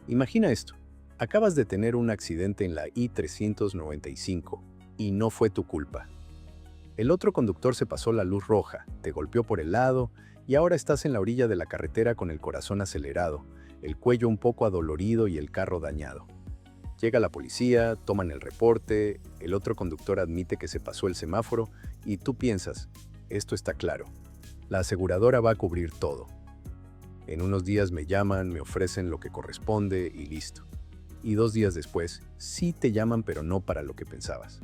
Imagina esto. Acabas de tener un accidente en la I-395 y no fue tu culpa. El otro conductor se pasó la luz roja, te golpeó por el lado y ahora estás en la orilla de la carretera con el corazón acelerado, el cuello un poco adolorido y el carro dañado. Llega la policía, toman el reporte, el otro conductor admite que se pasó el semáforo y tú piensas, esto está claro, la aseguradora va a cubrir todo. En unos días me llaman, me ofrecen lo que corresponde y listo. Y 2 días después, sí te llaman pero no para lo que pensabas.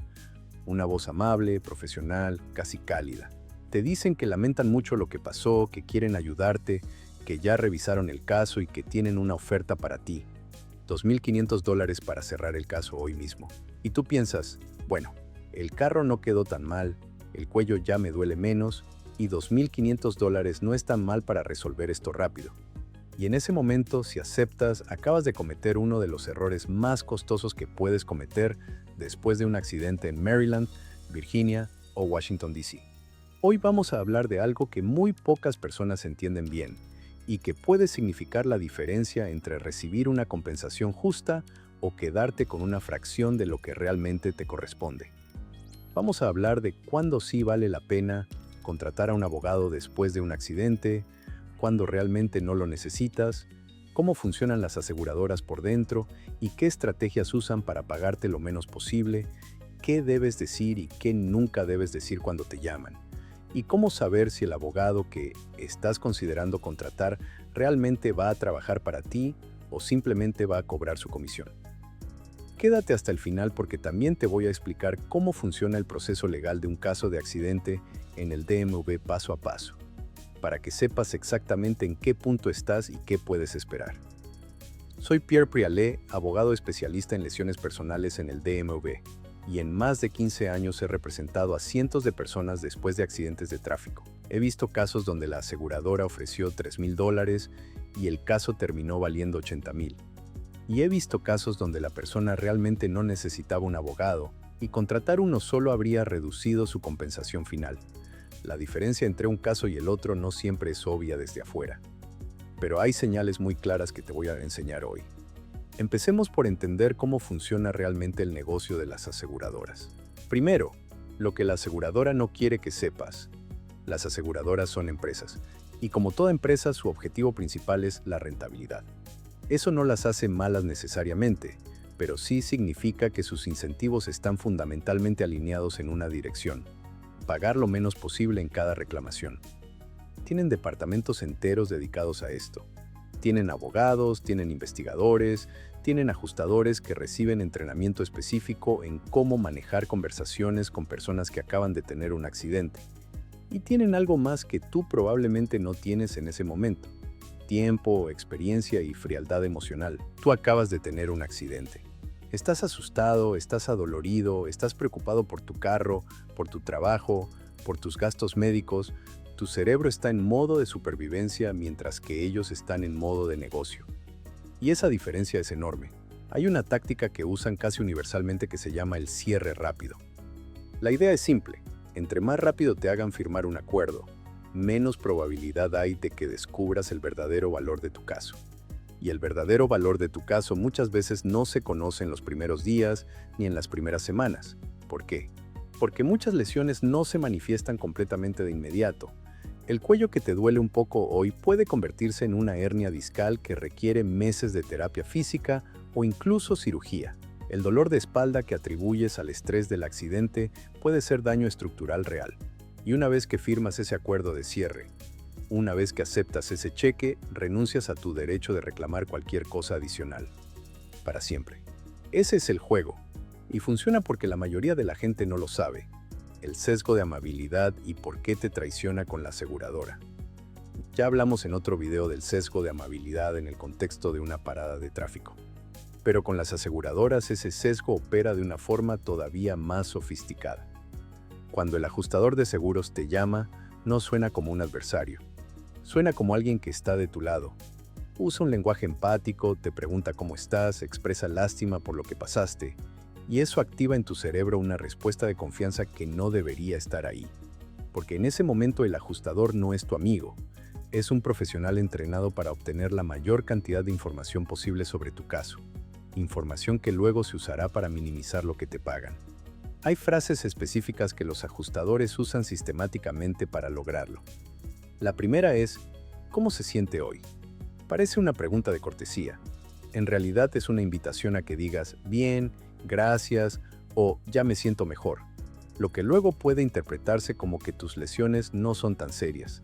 Una voz amable, profesional, casi cálida. Te dicen que lamentan mucho lo que pasó, que quieren ayudarte, que ya revisaron el caso y que tienen una oferta para ti. $2,500 para cerrar el caso hoy mismo. Y tú piensas, bueno, el carro no quedó tan mal, el cuello ya me duele menos y $2,500 no es tan mal para resolver esto rápido. Y en ese momento, si aceptas, acabas de cometer uno de los errores más costosos que puedes cometer después de un accidente en Maryland, Virginia o Washington, D.C. Hoy vamos a hablar de algo que muy pocas personas entienden bien y que puede significar la diferencia entre recibir una compensación justa o quedarte con una fracción de lo que realmente te corresponde. Vamos a hablar de cuándo sí vale la pena contratar a un abogado después de un accidente, cuándo realmente no lo necesitas, cómo funcionan las aseguradoras por dentro y qué estrategias usan para pagarte lo menos posible, qué debes decir y qué nunca debes decir cuando te llaman, y cómo saber si el abogado que estás considerando contratar realmente va a trabajar para ti o simplemente va a cobrar su comisión. Quédate hasta el final porque también te voy a explicar cómo funciona el proceso legal de un caso de accidente en el DMV paso a paso, para que sepas exactamente en qué punto estás y qué puedes esperar. Soy Pierre Prialet, abogado especialista en lesiones personales en el DMV, y en más de 15 años he representado a cientos de personas después de accidentes de tráfico. He visto casos donde la aseguradora ofreció $3,000 y el caso terminó valiendo $80,000. Y he visto casos donde la persona realmente no necesitaba un abogado y contratar uno solo habría reducido su compensación final. La diferencia entre un caso y el otro no siempre es obvia desde afuera. Pero hay señales muy claras que te voy a enseñar hoy. Empecemos por entender cómo funciona realmente el negocio de las aseguradoras. Primero, lo que la aseguradora no quiere que sepas. Las aseguradoras son empresas, y como toda empresa, su objetivo principal es la rentabilidad. Eso no las hace malas necesariamente, pero sí significa que sus incentivos están fundamentalmente alineados en una dirección: pagar lo menos posible en cada reclamación. Tienen departamentos enteros dedicados a esto. Tienen abogados, tienen investigadores, tienen ajustadores que reciben entrenamiento específico en cómo manejar conversaciones con personas que acaban de tener un accidente. Y tienen algo más que tú probablemente no tienes en ese momento: tiempo, experiencia y frialdad emocional. Tú acabas de tener un accidente. Estás asustado, estás adolorido, estás preocupado por tu carro, por tu trabajo, por tus gastos médicos. Tu cerebro está en modo de supervivencia mientras que ellos están en modo de negocio. Y esa diferencia es enorme. Hay una táctica que usan casi universalmente que se llama el cierre rápido. La idea es simple: entre más rápido te hagan firmar un acuerdo, menos probabilidad hay de que descubras el verdadero valor de tu caso. Y el verdadero valor de tu caso muchas veces no se conoce en los primeros días ni en las primeras semanas. ¿Por qué? Porque muchas lesiones no se manifiestan completamente de inmediato. El cuello que te duele un poco hoy puede convertirse en una hernia discal que requiere meses de terapia física o incluso cirugía. El dolor de espalda que atribuyes al estrés del accidente puede ser daño estructural real. Y una vez que firmas ese acuerdo de cierre, una vez que aceptas ese cheque, renuncias a tu derecho de reclamar cualquier cosa adicional. Para siempre. Ese es el juego. Y funciona porque la mayoría de la gente no lo sabe: el sesgo de amabilidad y por qué te traiciona con la aseguradora. Ya hablamos en otro video del sesgo de amabilidad en el contexto de una parada de tráfico. Pero con las aseguradoras ese sesgo opera de una forma todavía más sofisticada. Cuando el ajustador de seguros te llama, no suena como un adversario. Suena como alguien que está de tu lado. Usa un lenguaje empático, te pregunta cómo estás, expresa lástima por lo que pasaste, y eso activa en tu cerebro una respuesta de confianza que no debería estar ahí. Porque en ese momento el ajustador no es tu amigo, Es un profesional entrenado para obtener la mayor cantidad de información posible sobre tu caso, información que luego se usará para minimizar lo que te pagan. Hay frases específicas que los ajustadores usan sistemáticamente para lograrlo. La primera es, ¿cómo se siente hoy? Parece una pregunta de cortesía. En realidad es una invitación a que digas, bien, gracias o ya me siento mejor, lo que luego puede interpretarse como que tus lesiones no son tan serias.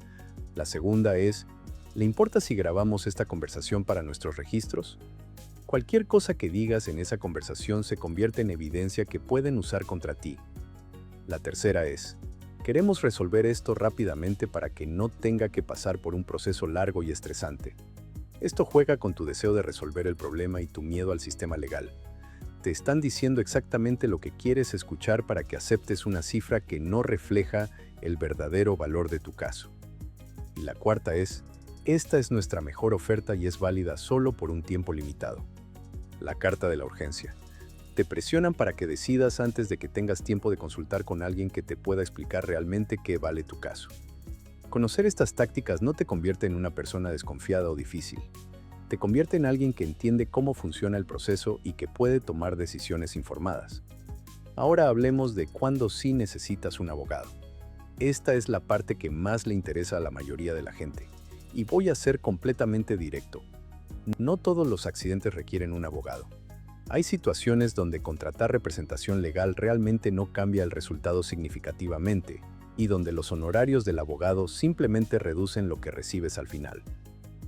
La segunda es, ¿le importa si grabamos esta conversación para nuestros registros? Cualquier cosa que digas en esa conversación se convierte en evidencia que pueden usar contra ti. La tercera es, queremos resolver esto rápidamente para que no tenga que pasar por un proceso largo y estresante. Esto juega con tu deseo de resolver el problema y tu miedo al sistema legal. Te están diciendo exactamente lo que quieres escuchar para que aceptes una cifra que no refleja el verdadero valor de tu caso. Y la cuarta es, esta es nuestra mejor oferta y es válida solo por un tiempo limitado. La carta de la urgencia. Te presionan para que decidas antes de que tengas tiempo de consultar con alguien que te pueda explicar realmente qué vale tu caso. Conocer estas tácticas no te convierte en una persona desconfiada o difícil. Te convierte en alguien que entiende cómo funciona el proceso y que puede tomar decisiones informadas. Ahora hablemos de cuándo sí necesitas un abogado. Esta es la parte que más le interesa a la mayoría de la gente. Y voy a ser completamente directo. No todos los accidentes requieren un abogado. Hay situaciones donde contratar representación legal realmente no cambia el resultado significativamente, y donde los honorarios del abogado simplemente reducen lo que recibes al final.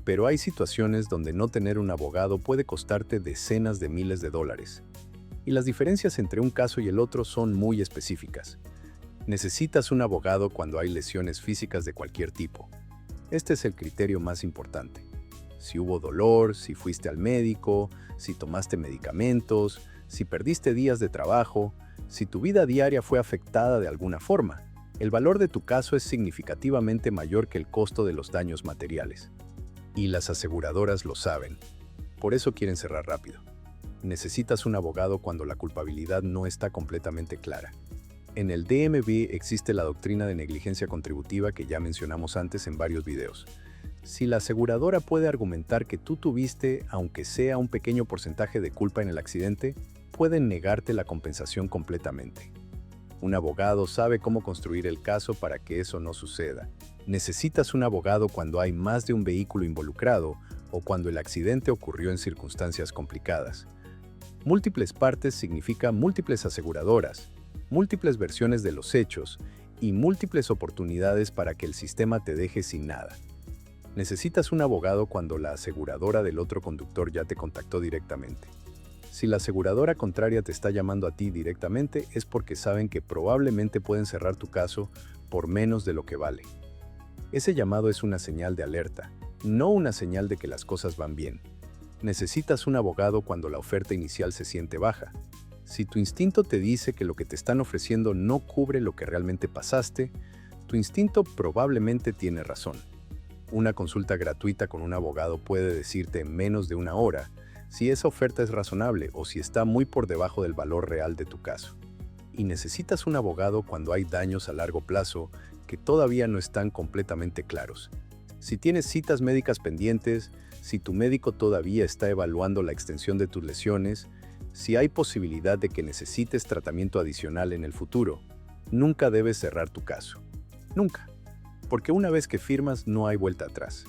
Pero hay situaciones donde no tener un abogado puede costarte decenas de miles de dólares. Y las diferencias entre un caso y el otro son muy específicas. Necesitas un abogado cuando hay lesiones físicas de cualquier tipo. Este es el criterio más importante. Si hubo dolor, si fuiste al médico, si tomaste medicamentos, si perdiste días de trabajo, si tu vida diaria fue afectada de alguna forma. El valor de tu caso es significativamente mayor que el costo de los daños materiales. Y las aseguradoras lo saben. Por eso quieren cerrar rápido. Necesitas un abogado cuando la culpabilidad no está completamente clara. En el DMV existe la doctrina de negligencia contributiva que ya mencionamos antes en varios videos. Si la aseguradora puede argumentar que tú tuviste, aunque sea un pequeño porcentaje de culpa en el accidente, pueden negarte la compensación completamente. Un abogado sabe cómo construir el caso para que eso no suceda. Necesitas un abogado cuando hay más de un vehículo involucrado o cuando el accidente ocurrió en circunstancias complicadas. Múltiples partes significa múltiples aseguradoras, múltiples versiones de los hechos y múltiples oportunidades para que el sistema te deje sin nada. Necesitas un abogado cuando la aseguradora del otro conductor ya te contactó directamente. Si la aseguradora contraria te está llamando a ti directamente es porque saben que probablemente pueden cerrar tu caso por menos de lo que vale. Ese llamado es una señal de alerta, no una señal de que las cosas van bien. Necesitas un abogado cuando la oferta inicial se siente baja. Si tu instinto te dice que lo que te están ofreciendo no cubre lo que realmente pasaste, tu instinto probablemente tiene razón. Una consulta gratuita con un abogado puede decirte en menos de una hora si esa oferta es razonable o si está muy por debajo del valor real de tu caso. Y necesitas un abogado cuando hay daños a largo plazo que todavía no están completamente claros. Si tienes citas médicas pendientes, si tu médico todavía está evaluando la extensión de tus lesiones, si hay posibilidad de que necesites tratamiento adicional en el futuro, nunca debes cerrar tu caso. Nunca. Porque una vez que firmas no hay vuelta atrás,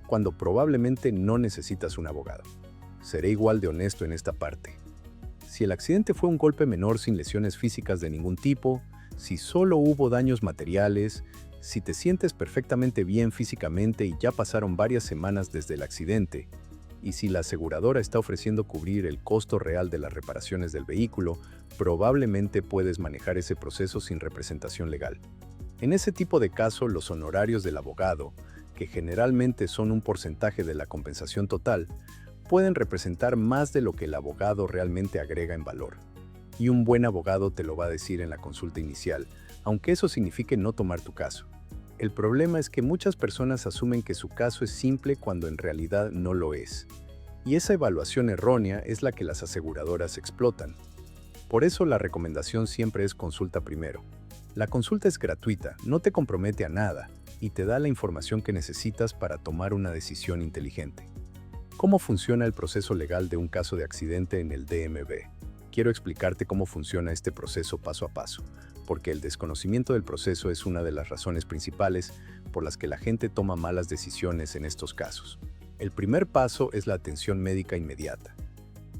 cuando probablemente no necesitas un abogado. Seré igual de honesto en esta parte. Si el accidente fue un golpe menor sin lesiones físicas de ningún tipo, si solo hubo daños materiales, si te sientes perfectamente bien físicamente y ya pasaron varias semanas desde el accidente, y si la aseguradora está ofreciendo cubrir el costo real de las reparaciones del vehículo, probablemente puedes manejar ese proceso sin representación legal. En ese tipo de caso, los honorarios del abogado, que generalmente son un porcentaje de la compensación total, pueden representar más de lo que el abogado realmente agrega en valor. Y un buen abogado te lo va a decir en la consulta inicial, aunque eso signifique no tomar tu caso. El problema es que muchas personas asumen que su caso es simple cuando en realidad no lo es. Y esa evaluación errónea es la que las aseguradoras explotan. Por eso la recomendación siempre es consulta primero. La consulta es gratuita, no te compromete a nada, y te da la información que necesitas para tomar una decisión inteligente. ¿Cómo funciona el proceso legal de un caso de accidente en el DMV? Quiero explicarte cómo funciona este proceso paso a paso, porque el desconocimiento del proceso es una de las razones principales por las que la gente toma malas decisiones en estos casos. El primer paso es la atención médica inmediata.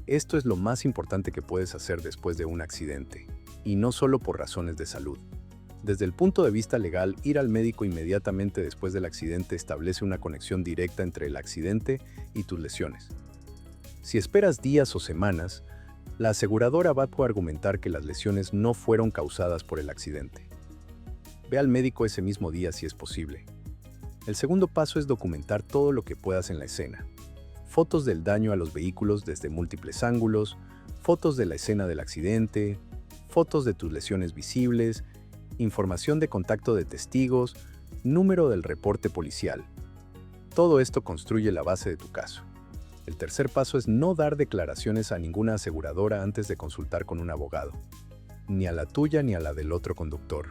Esto es lo más importante que puedes hacer después de un accidente, y no solo por razones de salud. Desde el punto de vista legal, ir al médico inmediatamente después del accidente establece una conexión directa entre el accidente y tus lesiones. Si esperas días o semanas, la aseguradora va a argumentar que las lesiones no fueron causadas por el accidente. Ve al médico ese mismo día si es posible. El segundo paso es documentar todo lo que puedas en la escena. Fotos del daño a los vehículos desde múltiples ángulos, fotos de la escena del accidente, fotos de tus lesiones visibles, información de contacto de testigos, número del reporte policial. Todo esto construye la base de tu caso. El tercer paso es no dar declaraciones a ninguna aseguradora antes de consultar con un abogado, ni a la tuya ni a la del otro conductor,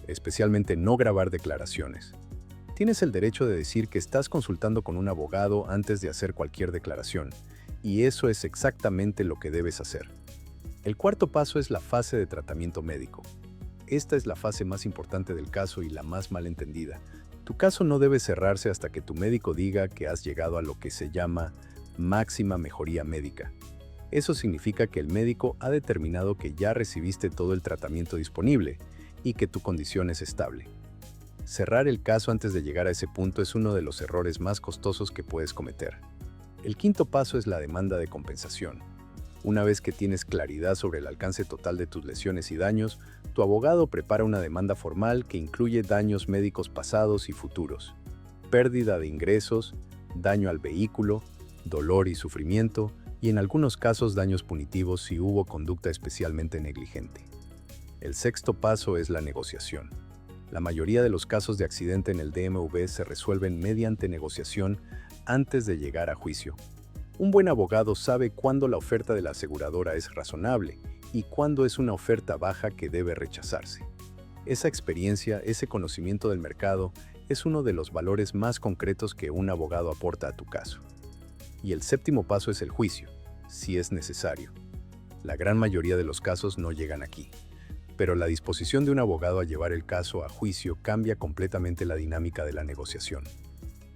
especialmente no grabar declaraciones. Tienes el derecho de decir que estás consultando con un abogado antes de hacer cualquier declaración, y eso es exactamente lo que debes hacer. El cuarto paso es la fase de tratamiento médico. Esta es la fase más importante del caso y la más mal entendida. Tu caso no debe cerrarse hasta que tu médico diga que has llegado a lo que se llama máxima mejoría médica. Eso significa que el médico ha determinado que ya recibiste todo el tratamiento disponible y que tu condición es estable. Cerrar el caso antes de llegar a ese punto es uno de los errores más costosos que puedes cometer. El quinto paso es la demanda de compensación. Una vez que tienes claridad sobre el alcance total de tus lesiones y daños, tu abogado prepara una demanda formal que incluye daños médicos pasados y futuros, pérdida de ingresos, daño al vehículo, dolor y sufrimiento, y en algunos casos daños punitivos si hubo conducta especialmente negligente. El sexto paso es la negociación. La mayoría de los casos de accidente en el DMV se resuelven mediante negociación antes de llegar a juicio. Un buen abogado sabe cuándo la oferta de la aseguradora es razonable y cuándo es una oferta baja que debe rechazarse. Esa experiencia, ese conocimiento del mercado, es uno de los valores más concretos que un abogado aporta a tu caso. Y el séptimo paso es el juicio, si es necesario. La gran mayoría de los casos no llegan aquí. Pero la disposición de un abogado a llevar el caso a juicio cambia completamente la dinámica de la negociación.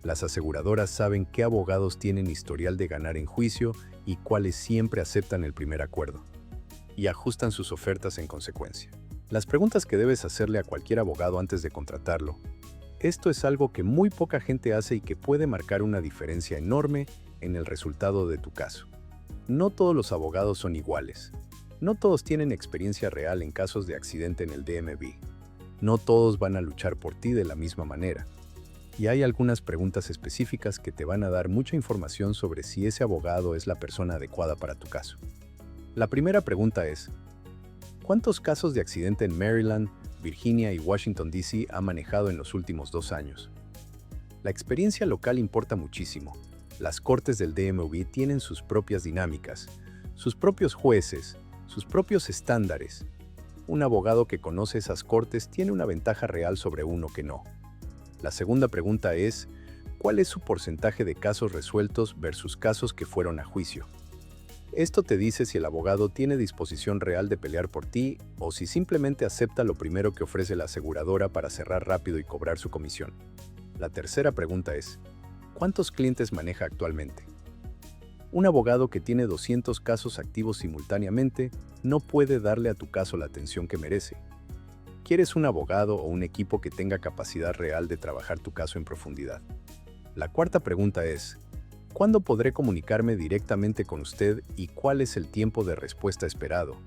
Las aseguradoras saben qué abogados tienen historial de ganar en juicio y cuáles siempre aceptan el primer acuerdo, y ajustan sus ofertas en consecuencia. Las preguntas que debes hacerle a cualquier abogado antes de contratarlo. Esto es algo que muy poca gente hace y que puede marcar una diferencia enorme en el resultado de tu caso. No todos los abogados son iguales. No todos tienen experiencia real en casos de accidente en el DMV. No todos van a luchar por ti de la misma manera. Y hay algunas preguntas específicas que te van a dar mucha información sobre si ese abogado es la persona adecuada para tu caso. La primera pregunta es: ¿cuántos casos de accidente en Maryland, Virginia y Washington, D.C. ha manejado en los últimos 2 años? La experiencia local importa muchísimo. Las cortes del DMV tienen sus propias dinámicas, sus propios jueces, sus propios estándares. Un abogado que conoce esas cortes tiene una ventaja real sobre uno que no. La segunda pregunta es: ¿cuál es su porcentaje de casos resueltos versus casos que fueron a juicio? Esto te dice si el abogado tiene disposición real de pelear por ti o si simplemente acepta lo primero que ofrece la aseguradora para cerrar rápido y cobrar su comisión. La tercera pregunta es: ¿cuántos clientes maneja actualmente? Un abogado que tiene 200 casos activos simultáneamente no puede darle a tu caso la atención que merece. ¿Quieres un abogado o un equipo que tenga capacidad real de trabajar tu caso en profundidad? La cuarta pregunta es: ¿cuándo podré comunicarme directamente con usted y cuál es el tiempo de respuesta esperado?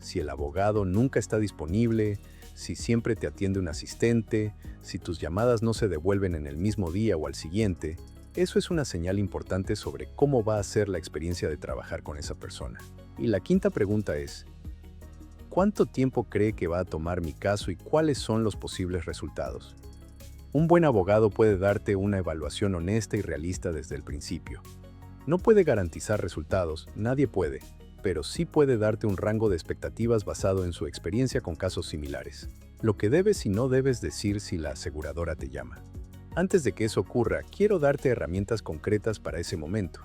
Si el abogado nunca está disponible, si siempre te atiende un asistente, si tus llamadas no se devuelven en el mismo día o al siguiente, eso es una señal importante sobre cómo va a ser la experiencia de trabajar con esa persona. Y la quinta pregunta es: ¿cuánto tiempo cree que va a tomar mi caso y cuáles son los posibles resultados? Un buen abogado puede darte una evaluación honesta y realista desde el principio. No puede garantizar resultados, nadie puede, pero sí puede darte un rango de expectativas basado en su experiencia con casos similares. Lo que debes y no debes decir si la aseguradora te llama. Antes de que eso ocurra, quiero darte herramientas concretas para ese momento.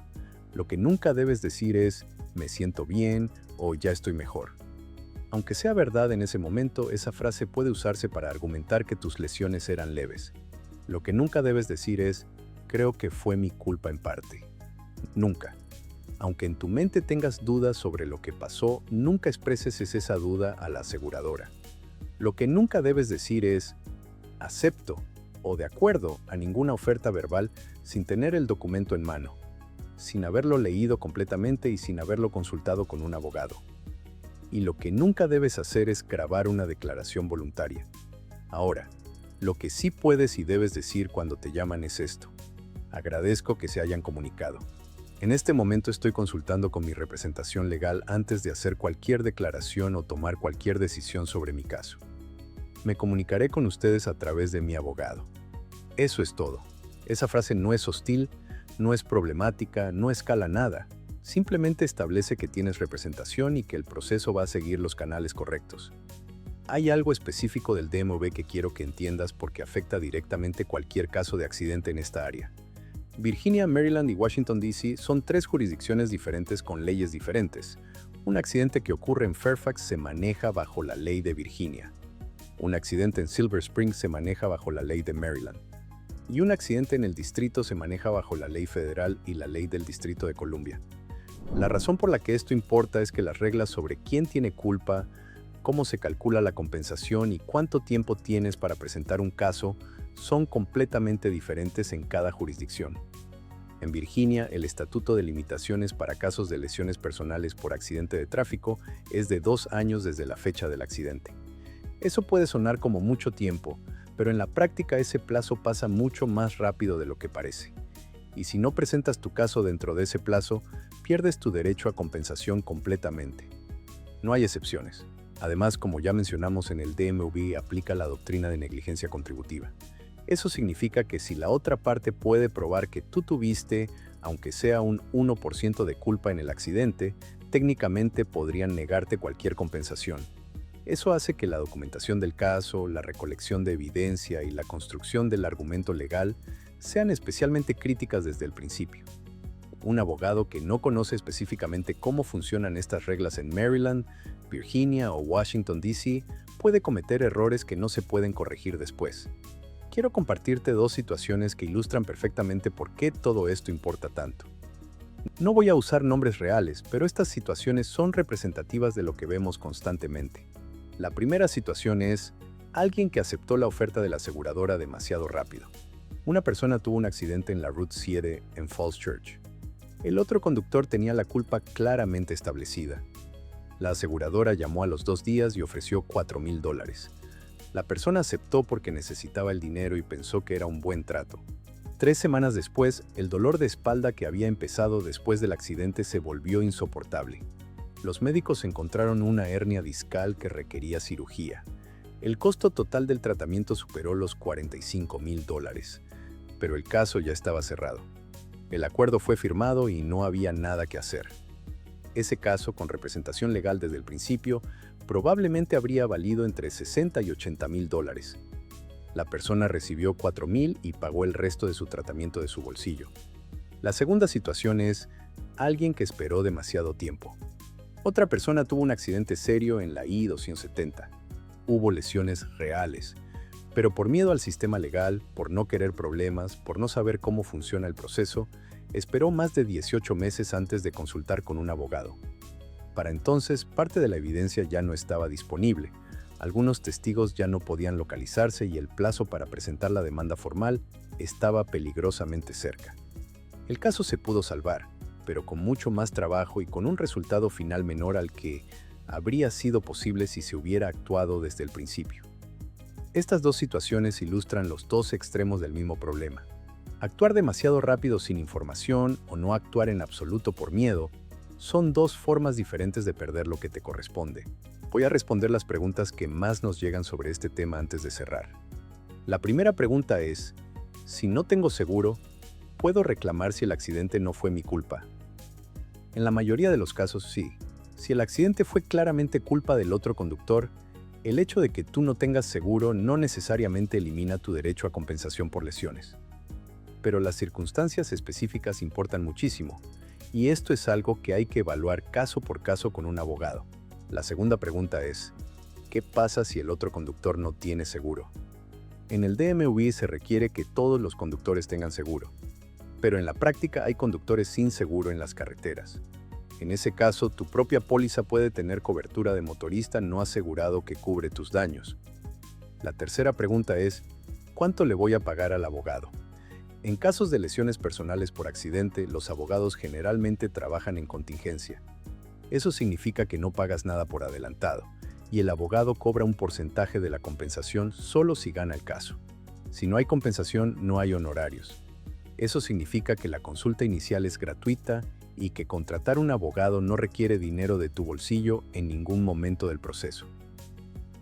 Lo que nunca debes decir es, me siento bien o ya estoy mejor. Aunque sea verdad en ese momento, esa frase puede usarse para argumentar que tus lesiones eran leves. Lo que nunca debes decir es, creo que fue mi culpa en parte. Nunca. Aunque en tu mente tengas dudas sobre lo que pasó, nunca expreses esa duda a la aseguradora. Lo que nunca debes decir es, acepto o de acuerdo a ninguna oferta verbal sin tener el documento en mano, sin haberlo leído completamente y sin haberlo consultado con un abogado. Y lo que nunca debes hacer es grabar una declaración voluntaria. Ahora, lo que sí puedes y debes decir cuando te llaman es esto. Agradezco que se hayan comunicado. En este momento estoy consultando con mi representación legal antes de hacer cualquier declaración o tomar cualquier decisión sobre mi caso. Me comunicaré con ustedes a través de mi abogado. Eso es todo. Esa frase no es hostil, no es problemática, no escala nada. Simplemente establece que tienes representación y que el proceso va a seguir los canales correctos. Hay algo específico del DMV que quiero que entiendas porque afecta directamente cualquier caso de accidente en esta área. Virginia, Maryland y Washington, D.C. son 3 jurisdicciones diferentes con leyes diferentes. Un accidente que ocurre en Fairfax se maneja bajo la ley de Virginia. Un accidente en Silver Spring se maneja bajo la ley de Maryland. Y un accidente en el distrito se maneja bajo la ley federal y la ley del Distrito de Columbia. La razón por la que esto importa es que las reglas sobre quién tiene culpa, cómo se calcula la compensación y cuánto tiempo tienes para presentar un caso son completamente diferentes en cada jurisdicción. En Virginia, el estatuto de limitaciones para casos de lesiones personales por accidente de tráfico es de 2 años desde la fecha del accidente. Eso puede sonar como mucho tiempo, pero en la práctica ese plazo pasa mucho más rápido de lo que parece. Y si no presentas tu caso dentro de ese plazo, pierdes tu derecho a compensación completamente. No hay excepciones. Además, como ya mencionamos en el DMV, aplica la doctrina de negligencia contributiva. Eso significa que si la otra parte puede probar que tú tuviste, aunque sea un 1% de culpa en el accidente, técnicamente podrían negarte cualquier compensación. Eso hace que la documentación del caso, la recolección de evidencia y la construcción del argumento legal sean especialmente críticas desde el principio. Un abogado que no conoce específicamente cómo funcionan estas reglas en Maryland, Virginia o Washington, D.C., puede cometer errores que no se pueden corregir después. Quiero compartirte 2 situaciones que ilustran perfectamente por qué todo esto importa tanto. No voy a usar nombres reales, pero estas situaciones son representativas de lo que vemos constantemente. La primera situación es alguien que aceptó la oferta de la aseguradora demasiado rápido. Una persona tuvo un accidente en la Route 7 en Falls Church. El otro conductor tenía la culpa claramente establecida. La aseguradora llamó a los 2 días y ofreció $4,000. La persona aceptó porque necesitaba el dinero y pensó que era un buen trato. 3 semanas después, el dolor de espalda que había empezado después del accidente se volvió insoportable. Los médicos encontraron una hernia discal que requería cirugía. El costo total del tratamiento superó los $45,000, pero el caso ya estaba cerrado. El acuerdo fue firmado y no había nada que hacer. Ese caso, con representación legal desde el principio, probablemente habría valido entre $60,000 y $80,000. La persona recibió $4,000 y pagó el resto de su tratamiento de su bolsillo. La segunda situación es alguien que esperó demasiado tiempo. Otra persona tuvo un accidente serio en la I-270. Hubo lesiones reales, pero por miedo al sistema legal, por no querer problemas, por no saber cómo funciona el proceso, esperó más de 18 meses antes de consultar con un abogado. Para entonces, parte de la evidencia ya no estaba disponible. Algunos testigos ya no podían localizarse y el plazo para presentar la demanda formal estaba peligrosamente cerca. El caso se pudo salvar, pero con mucho más trabajo y con un resultado final menor al que habría sido posible si se hubiera actuado desde el principio. Estas 2 situaciones ilustran los 2 extremos del mismo problema. Actuar demasiado rápido sin información o no actuar en absoluto por miedo son 2 formas diferentes de perder lo que te corresponde. Voy a responder las preguntas que más nos llegan sobre este tema antes de cerrar. La primera pregunta es, si no tengo seguro, ¿puedo reclamar si el accidente no fue mi culpa? En la mayoría de los casos sí. Si el accidente fue claramente culpa del otro conductor, El hecho de que tú no tengas seguro no necesariamente elimina tu derecho a compensación por lesiones. Pero las circunstancias específicas importan muchísimo, y esto es algo que hay que evaluar caso por caso con un abogado. La segunda pregunta es, ¿qué pasa si el otro conductor no tiene seguro? En el DMV se requiere que todos los conductores tengan seguro, pero en la práctica hay conductores sin seguro en las carreteras. En ese caso, tu propia póliza puede tener cobertura de motorista no asegurado que cubre tus daños. La tercera pregunta es, ¿cuánto le voy a pagar al abogado? En casos de lesiones personales por accidente, los abogados generalmente trabajan en contingencia. Eso significa que no pagas nada por adelantado, y el abogado cobra un porcentaje de la compensación solo si gana el caso. Si no hay compensación, no hay honorarios. Eso significa que la consulta inicial es gratuita y que contratar un abogado no requiere dinero de tu bolsillo en ningún momento del proceso.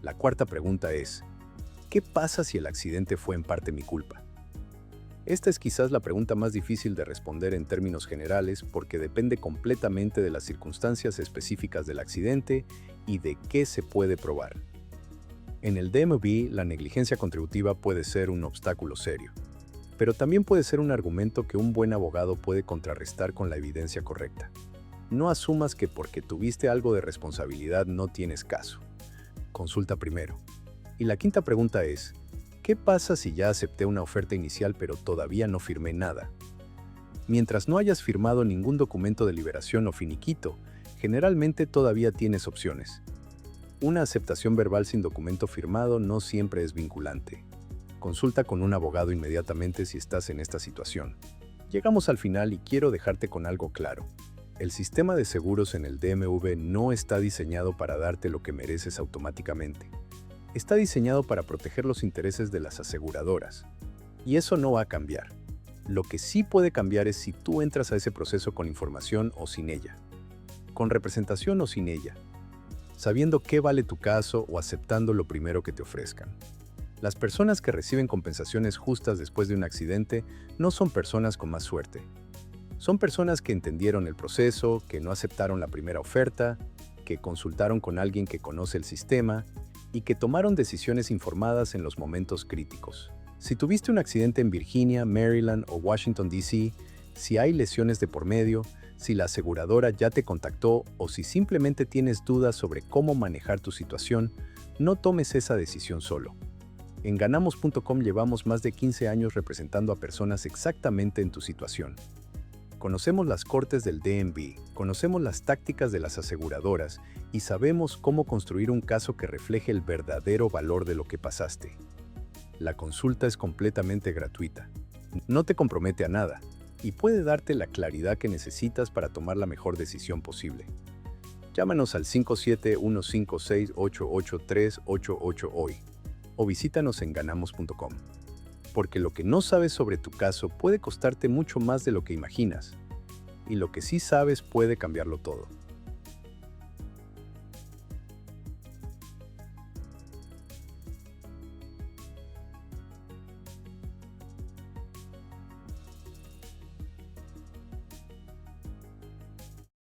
La cuarta pregunta es, ¿qué pasa si el accidente fue en parte mi culpa? Esta es quizás la pregunta más difícil de responder en términos generales porque depende completamente de las circunstancias específicas del accidente y de qué se puede probar. En el DMV, la negligencia contributiva puede ser un obstáculo serio, pero también puede ser un argumento que un buen abogado puede contrarrestar con la evidencia correcta. No asumas que porque tuviste algo de responsabilidad no tienes caso. Consulta primero. Y la quinta pregunta es, ¿qué pasa si ya acepté una oferta inicial pero todavía no firmé nada? Mientras no hayas firmado ningún documento de liberación o finiquito, generalmente todavía tienes opciones. Una aceptación verbal sin documento firmado no siempre es vinculante. Consulta con un abogado inmediatamente si estás en esta situación. Llegamos al final y quiero dejarte con algo claro. El sistema de seguros en el DMV no está diseñado para darte lo que mereces automáticamente. Está diseñado para proteger los intereses de las aseguradoras. Y eso no va a cambiar. Lo que sí puede cambiar es si tú entras a ese proceso con información o sin ella. Con representación o sin ella. Sabiendo qué vale tu caso o aceptando lo primero que te ofrezcan. Las personas que reciben compensaciones justas después de un accidente no son personas con más suerte. Son personas que entendieron el proceso, que no aceptaron la primera oferta, que consultaron con alguien que conoce el sistema y que tomaron decisiones informadas en los momentos críticos. Si tuviste un accidente en Virginia, Maryland o Washington, D.C., si hay lesiones de por medio, si la aseguradora ya te contactó o si simplemente tienes dudas sobre cómo manejar tu situación, no tomes esa decisión solo. En ganamos.com llevamos más de 15 años representando a personas exactamente en tu situación. Conocemos las cortes del DMV, conocemos las tácticas de las aseguradoras y sabemos cómo construir un caso que refleje el verdadero valor de lo que pasaste. La consulta es completamente gratuita. No te compromete a nada y puede darte la claridad que necesitas para tomar la mejor decisión posible. Llámanos al 57156883888 hoy. O visítanos en ganamos.com. Porque lo que no sabes sobre tu caso puede costarte mucho más de lo que imaginas. Y lo que sí sabes puede cambiarlo todo.